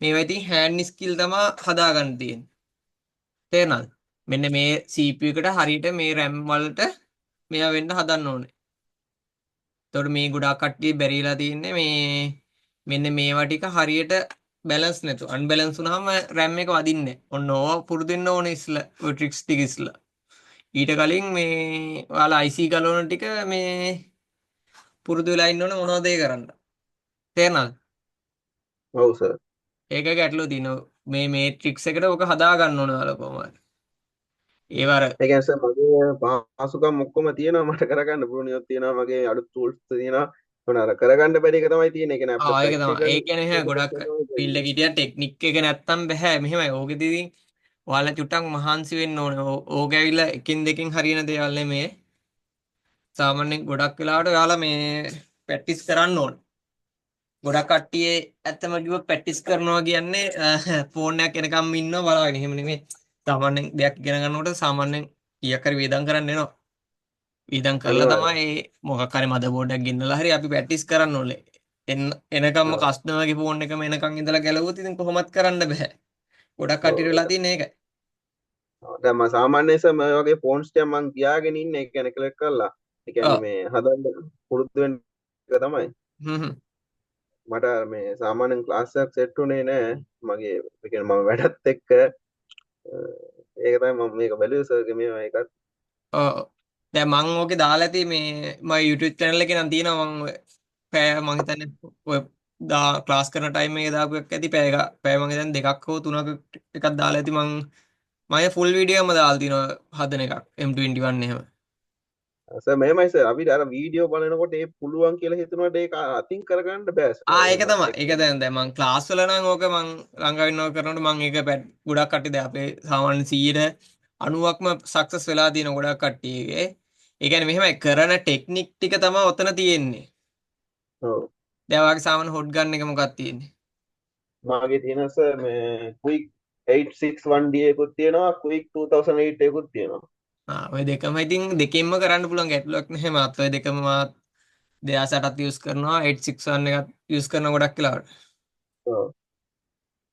මේවා ඉතින් hand skill තමයි හදාගන්න තියෙන්නේ. තේරුණාද? මෙන්න මේ CPU එකට හරියට මේ RAM වලට මේවා වෙන්න හදන්න ඕනේ. එතකොට මේ ගොඩාක් කට්ටිය බැරිලා තින්නේ මේ මෙන්න මේවා ටික හරියට බැලන්ස් නැතුව. අන්බැලන්ස් වුනහම RAM එක වදින්නේ. ඔන්න ඕවා පුරුදු වෙන්න ඕනේ ඉස්සලා. ඔය ට්‍රික්ස් ටික ඉස්සලා. ඊට කලින් මේ ඔයාලා IC ගලවන ටික මේ පුරුදු වෙලා ඉන්න ඕනේ මොනවද ඒ කරන්න. තේරුණාද? ඔව් සර්. ඒක ගැටලුව තියෙනවා. මේ මේට්‍රික්ස් එකට ඔක හදා ගන්න ඕනේ ඔයාලා කොහොමද? ඒව අර ඒ කියන්නේ සර් මගේ පහසුකම් ඔක්කොම තියෙනවා මට කරගන්න පුළුවන් තියෙනවා මගේ අඩු ටූල්ස් තියෙනවා. මොන අර කරගන්න බැරි එක තමයි තියෙන්නේ. ඒ කියන්නේ අපිට ඒක තමයි. ප්‍රැක්ටිකල් ඒ කියන්නේ එහෙනම් ගොඩක් ෆීල්ඩ් එකේ හිටියන් ටෙක්නික් එක නැත්තම් බෑ. මෙහෙමයි. ඕකෙදී ඉතින් ඔයාලා චුට්ටක් මහන්සි වෙන්න ඕනේ. ඕක ඇවිල්ලා එකින් දෙකින් හරියන දේවල් නෙමේ. සාමාන්‍යයෙන් ගොඩක් වෙලාවට ඔයාලා මේ ප්‍රැක්ටිස් කරන්න ඕනේ. ගොඩක් කට්ටිය ඇත්තම කිව්වොත් ප්‍රැක්ටිස් කරනවා කියන්නේ ෆෝන් එකක් එනකම් ඉන්නවා බලාගෙන. එහෙම නෙමෙයි. සාමාන්‍යයෙන් දෙයක් ඉගෙන ගන්නකොට සාමාන්‍යයෙන් කීයක් හරි වේදම් කරන්න එනවා. වේදම් කරලා අනිවාර්යයෙන්. තමයි මොකක් හරි මදර් බෝඩ් එකක් ගෙන්නලා හරි අපි ප්‍රැක්ටිස් කරන්න ඕනේ. එනකම්ම ඔව්. කස්ටමර්ගේ ෆෝන් එකම එනකම් ඉඳලා ගැලවුවොත් ඉතින් කොහොමත් කරන්න බෑ. ගොඩක් කට්ටියට වෙලා තියෙන්නේ ඒකයි. දැන් මම සාමාන්‍යයෙන් සර් මේ වගේ ෆෝන්ස් ටික මම තියාගෙන ඉන්නේ. ඒ කියන්නේ කලෙක්ට් කරලා. ඒ කියන්නේ ඔව්. මේ හදන්න පුරුදු වෙන්න එක තමයි. හ්ම් හ්ම්. මට මේ සාමාන්‍යයෙන් ක්ලාස් එකක් සෙට් උනේ නෑ. මගේ ඒ කියන්නේ මම වැඩත් එක්ක ඒක තමයි මම මේක බැලුවේ සර්ගේ මේවා එකත්. ඔව්. දැන් මං ඕකේ දාලා ඇති මේ මගේ YouTube channel එකේ නම් තියෙනවා මං ඔය පැය මං හිතන්නේ ඔය ක්ලාස් කරන ටයිම් එකේ දාපු එකක් ඇති පැය මං හිතන්නේ දෙකක් හෝ තුනක එකක් දාලා ඇති මම ෆුල් වීඩියෝ එකම දාලා තිනවා හදන එකක් M21 එහෙම. සර් මෙහෙමයි සර් අපිට අර වීඩියෝ බලනකොට ඒ පුළුවන් කියලා හිතනකොට ඒක අතින් කරගන්න බෑ සර්. ඒක එහෙම තමයි. ඒක දැන් මං ක්ලාස් වල නම් ඕක මං ළඟවින්නව කරනකොට මං ඒක ගොඩක් කට්ටිය දැන් අපේ සාමාන්‍ය 90%ක්ම සක්සස් වෙලා තියෙන ගොඩක් කට්ටියගේ. ඒ කියන්නේ මෙහෙමයි කරන ටෙක්නික් ටික තමයි ඔතන තියෙන්නේ. ඔව්. දැන් ඔයාගේ සාමාන්‍ය හොට් ගන් එක මොකක්ද තියෙන්නේ? මාගේ තියෙන සර් මේ quick 861D එකකුත් තියෙනවා quick 2008 එකකුත් තියෙනවා. ඔය දෙකම ඉතින් දෙකෙන්ම කරන්න පුළුවන් ගැටලුවක් නැහැ මාත් ඔය දෙකම මාත් 2008ත් යූස් කරනවා 861 එකත් යූස් කරන ගොඩක් වෙලාවට. ඔව්.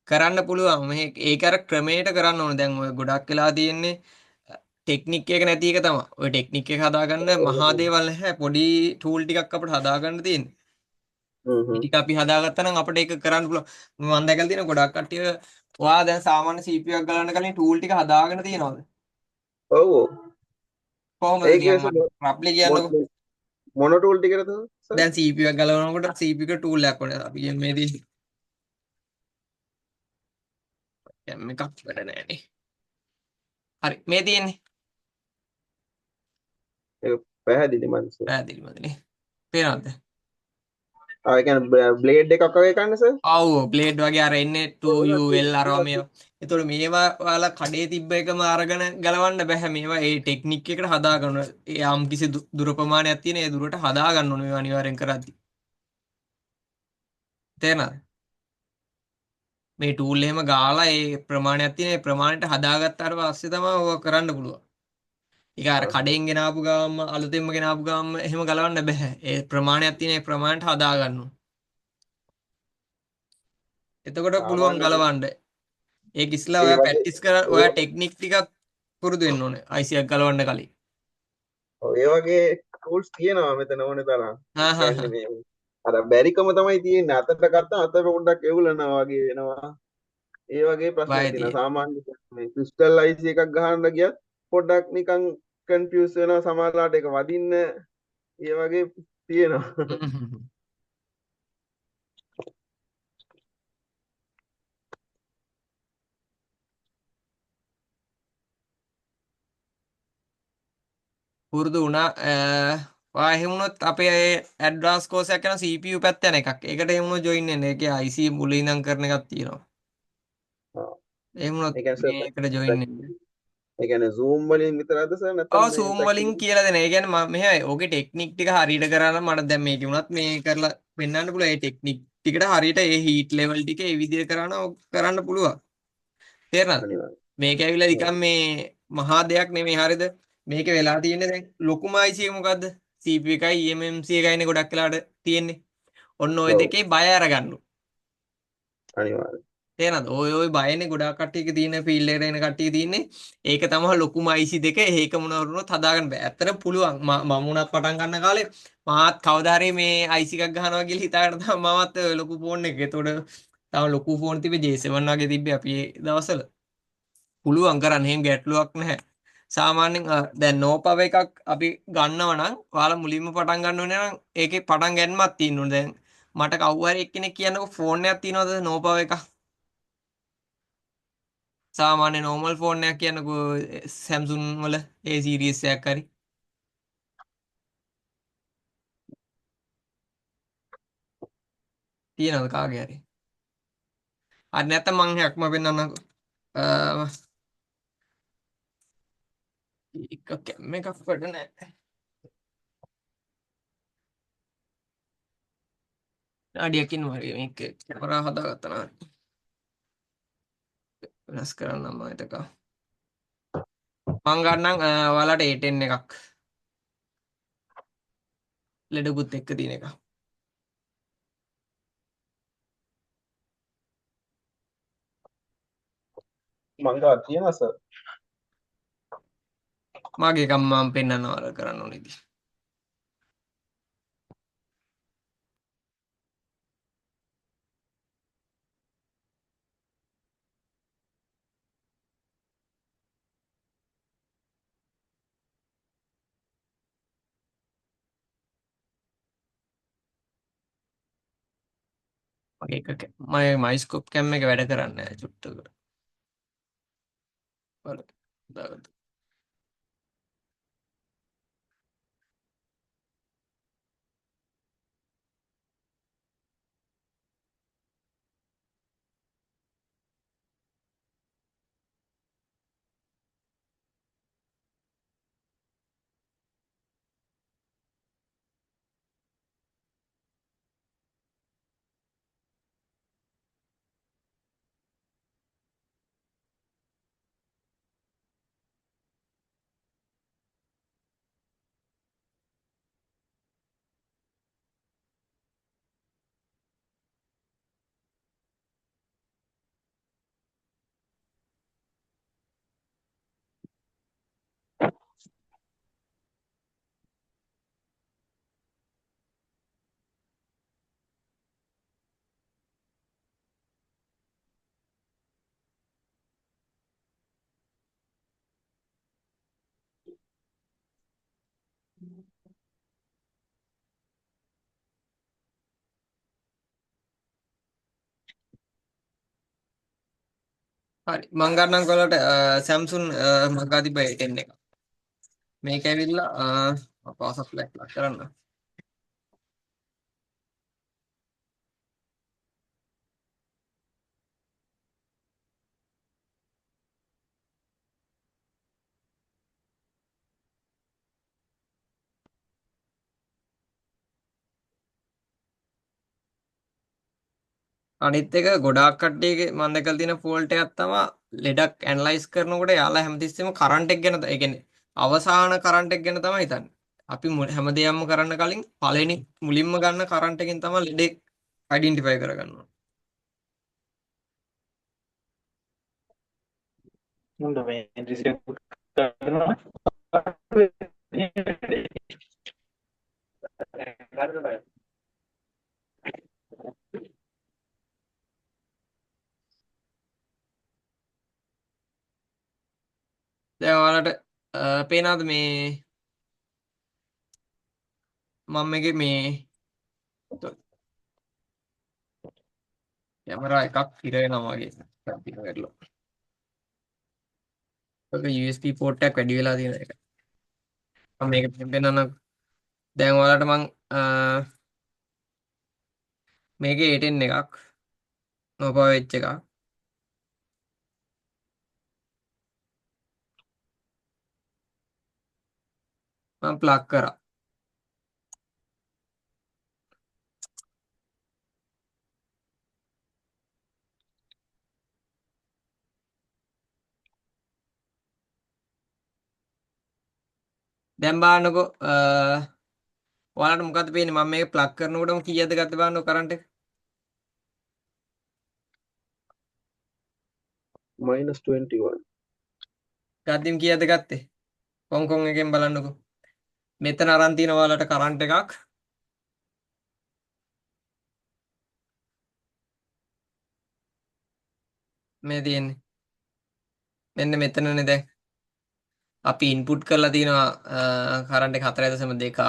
කරන්න පුළුවන් මේ ඒක අර ක්‍රමයට කරන්න ඕනේ. දැන් ඔය ගොඩක් වෙලා තියෙන්නේ ටෙක්නික් එක නැති එක තමයි. ඔය ටෙක්නික් එක හදාගන්න මහා දේවල් නැහැ. පොඩි ටූල් ටිකක් අපිට හදාගන්න තියෙන්නේ. හ්ම් ඒ හ්ම්. ටික අපි හදාගත්තා නම් අපිට ඒක කරන්න පුළුවන්. මම දැකලා තියෙන ගොඩක් කට්ටිය ඔයා දැන් සාමාන්‍ය CPU එකක් ගලවන්න කලින් ටූල් ටික හදාගෙන තියෙනවද? ඔව් ඔව්. කොහොමද ඒකේ නිකන් රෆ්ලි කියන්නකෝ. මොන ටූල් ටිකද සර්? දැන් CPU එකක් ගලවනකොට CPU එක ටූල් එකක් ඕනේ. අපි කියන්නේ මේ තියෙන්නේ. දැන් මේකක් වැඩ නැහැ. හරි මේ තියෙන්නේ. ඒක පැහැදිලි මන්ස. පැහැදිලිමදනේ. පේනවද? ඒ කියන්නේ බ්ලේඩ් එකක් වගේ කන්නේ සර්? ඔව් බ්ලේඩ් වගේ අර එන්නේ 2UL අරවා මේවා. ඒතකොට මේවා ඔයාලා කඩේ තිබ්බ එකම අරගෙන ගලවන්න බෑ. මේවා ඒ ටෙක්නික් එකට හදා ගන්න. ඒ යම් කිසි දුර ප්‍රමාණයක් තියෙන ඒ දුරට හදා ගන්න ඕනේ මේවා අනිවාර්යෙන් කරද්දි. තේරෙනවද? මේ ටූල් එහෙම ගාලා ඒ ප්‍රමාණයක් තියෙන ඒ ප්‍රමාණයට හදාගත්තාට පස්සේ තමයි ඔය කරන්න පුළුවන්. ඒක අර කඩෙන් ගෙනාපු ගාම අලුතෙන්ම ගෙනාපු ගාම එහෙම ගලවන්න බෑ. ඒ ප්‍රමාණයක් තියෙන ඒ ප්‍රමාණයට හදා ගන්න ඕනේ. එතකොට පුළුවන් සාමාන්‍ය ගලවන්න. ඒක ඉස්සලා ඒ ඔයා වගේ ප්‍රැක්ටිස් කර ඔයා ටෙක්නික් ටිකක් පුරුදු වෙන්න ඕනේ. IC එකක් ගලවන්න කලින්. ඒ වගේ ටූල්ස් තියෙනවා මෙතන ඕනේ තරම්. ඒ හා හා කියන්නේ හා. මේ අර බැරිකම තමයි තියෙන්නේ. අතට ගත්තා අත පොඩ්ඩක් එවුලනවා වගේ වෙනවා. ඒ වගේ ප්‍රශ්නයක් බය තියෙනවා. තියෙන. සාමාන්‍ය මේ ක්‍රිස්ටල් IC එකක් ගහන්න ගියත් පොඩ්ඩක් නිකන් කන්ෆියුස් වෙනවා සමහරලාට ඒක වදින්න ඒ වගේ තියෙනවා. පුරුදු වුණා. ඔයා එහෙම වුණොත් අපේ ඇඩ්වාන්ස් කෝස් එකක් යන CPU පැත්ත යන එකක්. ඒකට එහෙම වුණොත් ජොයින් වෙන්න. ඒකේ IC මුලින් ඉඳන් කරන එකක් තියෙනවා. ආ. එහෙම වුණොත් ඒ කියන්නේ මේකට ජොයින් වෙන්න. ඒ කියන්නේ Zoom වලින් විතරද සර් නැත්නම් ඔව් මේ සූම් වලින් ප්‍රැක්ටිකල්? කියලා දෙන. ඒ කියන්නේ මම මෙහෙමයි. ඕකේ ටෙක්නික් ටික හරියට කරා නම් මට දැන් මේක වුණත් මේ කරලා පෙන්වන්න පුළුවන්. ඒ ටෙක්නික් ටිකට හරියට ඒ හීට් ලෙවල් ටික ඒ විදිහට කරා නම් ඕක කරන්න පුළුවන්. තේරෙනවද? අනිවාර්යයෙන්. මේක ඇවිල්ලා නිකන් මේ මහා දෙයක් නෙමෙයි හරියද? මේක වෙලා තියෙන්නේ දැන් ලොකුම IC එක මොකද්ද? CPU එකයි eMMC එකයිනේ ගොඩක් වෙලාවට තියෙන්නේ. ඔන්න ওই ඔව් දෙකේ බය අරගන්න. අනිවාර්යයෙන්. තේරෙනවද? ඔය බයනේ ගොඩාක් කට්ටියක තියෙන ෆීල්ඩ් එකට එන කට්ටිය තියෙන්නේ. ඒක තමයි ලොකුම IC දෙක. ඒක මොනවා වුණොත් හදාගන්න බෑ. ඇත්තට පුළුවන්. මම උනත් පටන් ගන්න කාලේ මාත් කවදා හරි මේ IC එකක් ගහනවා කියලා හිතාගෙන තමයි මමත් ඔය ලොකු ෆෝන් එක. ඒතකොට තව ලොකු ෆෝන් තිබ්බේ J7 වගේ තිබ්බේ අපි ඒ දවස්වල. පුළුවන් කරන්න එහෙම ගැටලුවක් නැහැ. සාමාන්‍යයෙන් දැන් නෝපව එකක් අපි ගන්නවා නම් ඔයාලා මුලින්ම පටන් ගන්න ඕනේ නම් ඒකේ පටන් ගන්නමක් තියෙන්න ඕනේ. දැන් මට කවුරු හරි එක්කෙනෙක් කියන්නකො ෆෝන් එකක් තියනවද නෝපව එකක්? සාමාන්‍ය නෝමල් ෆෝන් එකක් කියන්නකො Samsung වල ඒ සීරීස් එකක් හරි. තියෙනවද කාගේ හරි? අර නැත්නම් මං එකක්ම පෙන්නන්නකො. අ එක කැම් එකක් වැඩ නැහැ. අඩියකින් වගේ මේක කැමරා හදාගත්තා නම් වෙනස් කරන්න මම එතක. මං ගන්නම් ඔයාලට A10 එකක්. ලෙඩකුත් එක්ක තියෙන එක. මං ගා තියෙනවා සර්. මගේ එකක් මම පෙන්නනවා අර කරන්න ඕනේ ඉතින්. මගේ එක මගේ මයිස්කෝප් කැම් එක වැඩ කරන්නේ නැහැ චුට්ටකට. බලන්න. දාගත්තා. හරි මං ගන්නම් කොලට Samsung මං ගා තිබ්බ A10 එක. මේක ඇවිල්ලා පාසක් ලක් කරන්න. අනිත් එක ගොඩාක් කට්ටියගේ මම දැකලා තියෙන ෆෝල්ට් එකක් තමයි ලෙඩක් ඇනලයිස් කරනකොට යාලා හැමතිස්සෙම කරන්ට් එක ගැන ඒ කියන්නේ අවසාන කරන්ට් එක ගැන තමයි හිතන්නේ. අපි හැමදේම කරන්න කලින් පළවෙනි මුලින්ම ගන්න කරන්ට් එකෙන් තමයි ලෙඩේ අයිඩෙන්ටිෆයි කරගන්න ඕනේ. මුන්ද මේ රිසිව් කරනවා. දැන් ඔයාලට පේනවද මේ මම මේකේ මේ කැමරා එකක් හිර වෙනවා වගේ පිට වැටලා. ඒක USB පෝට් එකක් වැඩි වෙලා තියෙන එක. මම මේක පෙන්නන්න දැන් ඔයාලට මම මේකේ A10 එකක් නෝපා වෙච්ච එකක්. මම ප්ලග් කරා. දැන් බලන්නකෝ ඔයාලට මොකද්ද පේන්නේ මම මේක ප්ලග් කරනකොටම කීයද ගත්තේ බලන්නකෝ කරන්ට් එක. -21. ගද්දිම කීයද ගත්තේ? කොංකොන් එකෙන් බලන්නකෝ. මෙතන අරන් තියෙන ඔයාලට කරන්ට් එකක්. මේ තියෙන්නේ. මෙන්න මෙතනනේ දැන්. අපි ඉන්පුට් කරලා තියෙනවා කරන්ට් එක 4.2ක්.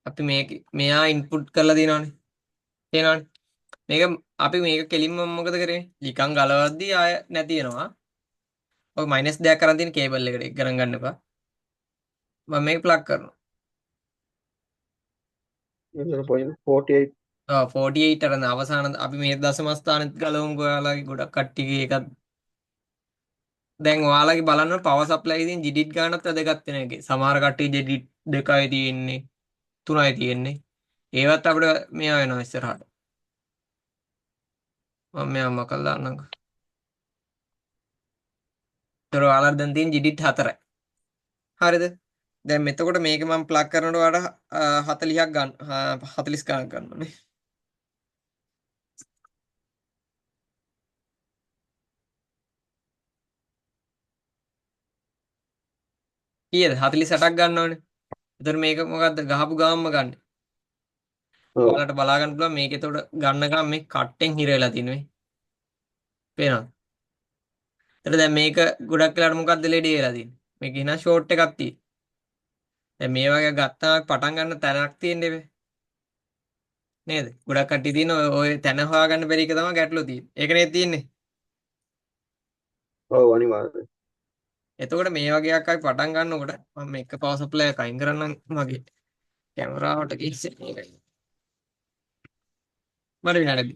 අපි මෙයා ඉන්පුට් කරලා තියෙනවානේ. තේනවනේ. අපි මේක කෙලින්ම මොකද කරේ? නිකන් ගලවද්දී ආය නැති වෙනවා. ඔය මයිනස් දෙයක් කරන් තියෙන කේබල් එකට ඒක ගණන් ගන්න එපා. මම මේක ප්ලග් කරනවා. එතන 48. 48 අරන අවසාන අපි මේ දශම ස්ථානෙත් ගලවමුකෝ ඔයාලගේ ගොඩක් කට්ටියගේ එකක්. දැන් ඔයාලගේ බලන්න පවර් සප්ලයි එකකින් ජිඩිට් ගන්නත් වැදගත් වෙන එකේ. සමහර කට්ටිය ජිඩිට් 2යි තියෙන්නේ 3යි තියෙන්නේ. ඒවත් අපිට මෙයා වෙනවා ඉස්සරහට. මම මෙයා මකලා දාන්නම්කෝ. ඒතර ඔයාලට දැන් තියෙන ජිඩිට් 4යි. හරිද? දැන් මෙතකොට මේක මම ප්ලග් කරනකොට ඔයාලට 40ක් ගන්න 40 ගණන් ගන්න ඕනේ. කීයද? 48ක් ගන්න ඕනේ. එතකොට මේක මොකද්ද? ගහපු ගාමම ගන්න. ඔව්. ඔයාලට බලා ගන්න පුළුවන් මේක එතකොට ගන්නකම් මේ කට්ටෙන් හිර වෙලා තියෙනවා. පේනවද? එතකොට දැන් මේක ගොඩක් වෙලාවට මොකද්ද ලෙඩේ වෙලා තියෙන්නේ? මේක එන ෂෝට් එකක් තියෙන්නේ. දැන් මේ වගේ ගත්තාම පටන් ගන්න තැනක් තියෙන්නේ නේද? ගොඩක් කට්ටිය තියෙන ඔය තැන හොයාගන්න බැරි එක තමයි ගැටලුව තියෙන්නේ. ඒක නේද තියෙන්නේ. ඔව් අනිවාර්යයෙන්. එතකොට මේ වගේ එකක් අපි පටන් ගන්නකොට මම මේක පවර් සප්ලයි එක අයින් කරන්නම් මගේ කැමරාවට කිස්සෙන්නේ ඒකයි. මට විනාඩි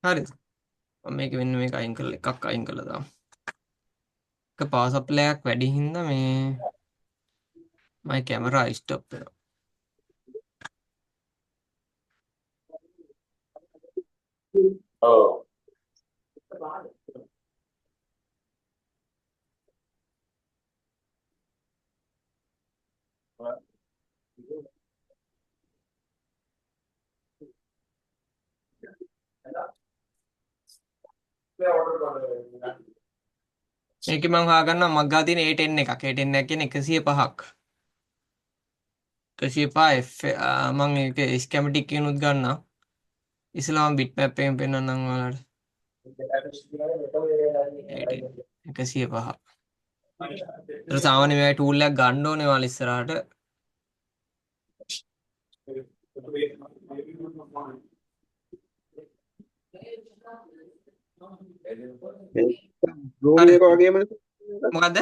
හරිද? මම මේක වෙන්න මේක අයින් කරලා එකක් අයින් කළා දාමු. එක පවර් සප්ලයි එකක් වැඩි හින්දා මේ මගේ කැමරා ස්ටොප් වෙනවා. ඔව්. මේකේ මම හොයාගන්නවා මග් ගාලා තියෙන A10 එකක්. A10 එක කියන්නේ 105ක්. 105 මම ඒක ස්කැමැටික් කියනුත් ගන්නවා. ඉස්සෙල්ලා මම බිට් මැප් එකෙන් පෙන්නන්නම් ඔයාලට. 105. ඒක සාමාන්‍ය මේ ටූල් එකක් ගන්න ඕනේ ඔයාලා ඉස්සරහට. බ්‍රෝනියෝ එක වගේම මොකද්ද?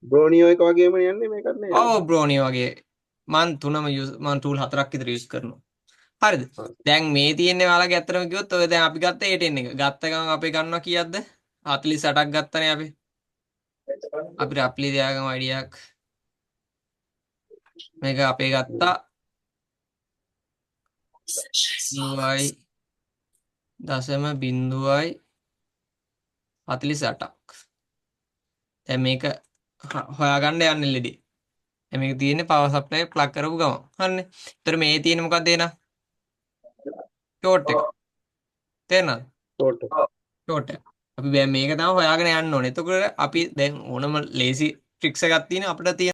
බ්‍රෝනියෝ එක වගේම යන්නේ මේකත් නේද? ඔව් බ්‍රෝනි වගේ මම ටූල් 4ක් විතර යූස් කරනවා. හරිද? දැන් මේ තියෙන්නේ ඔයාලගේ ඇත්තටම කිව්වොත් ඔය දැන් අපි ගත්ත A10 එක. ගත්ත ගමන් අපි ගන්නවා කීයක්ද? 48ක් ගත්තනේ අපි. අපි රප්ලි තියාගමු අයිඩියක්. මේක අපේ ගත්තා 0.48ක්. දැන් මේක හොයාගන්න යන්නේ ලෙඩි. දැන් මේක තියෙන්නේ පවර් සප්ලයි ප්ලග් කරපු ගමන්. හරිනේ. ඒතර මේ තියෙන්නේ මොකක්ද එන? ෂෝට් එක. තේරෙනවද? ෂෝට් එක. අපි දැන් මේක තමයි හොයාගෙන යන්න ඕනේ. එතකොට අපි දැන් ඕනම ලේසි ට්‍රික්ස් එකක් තියෙන අපිට තියෙන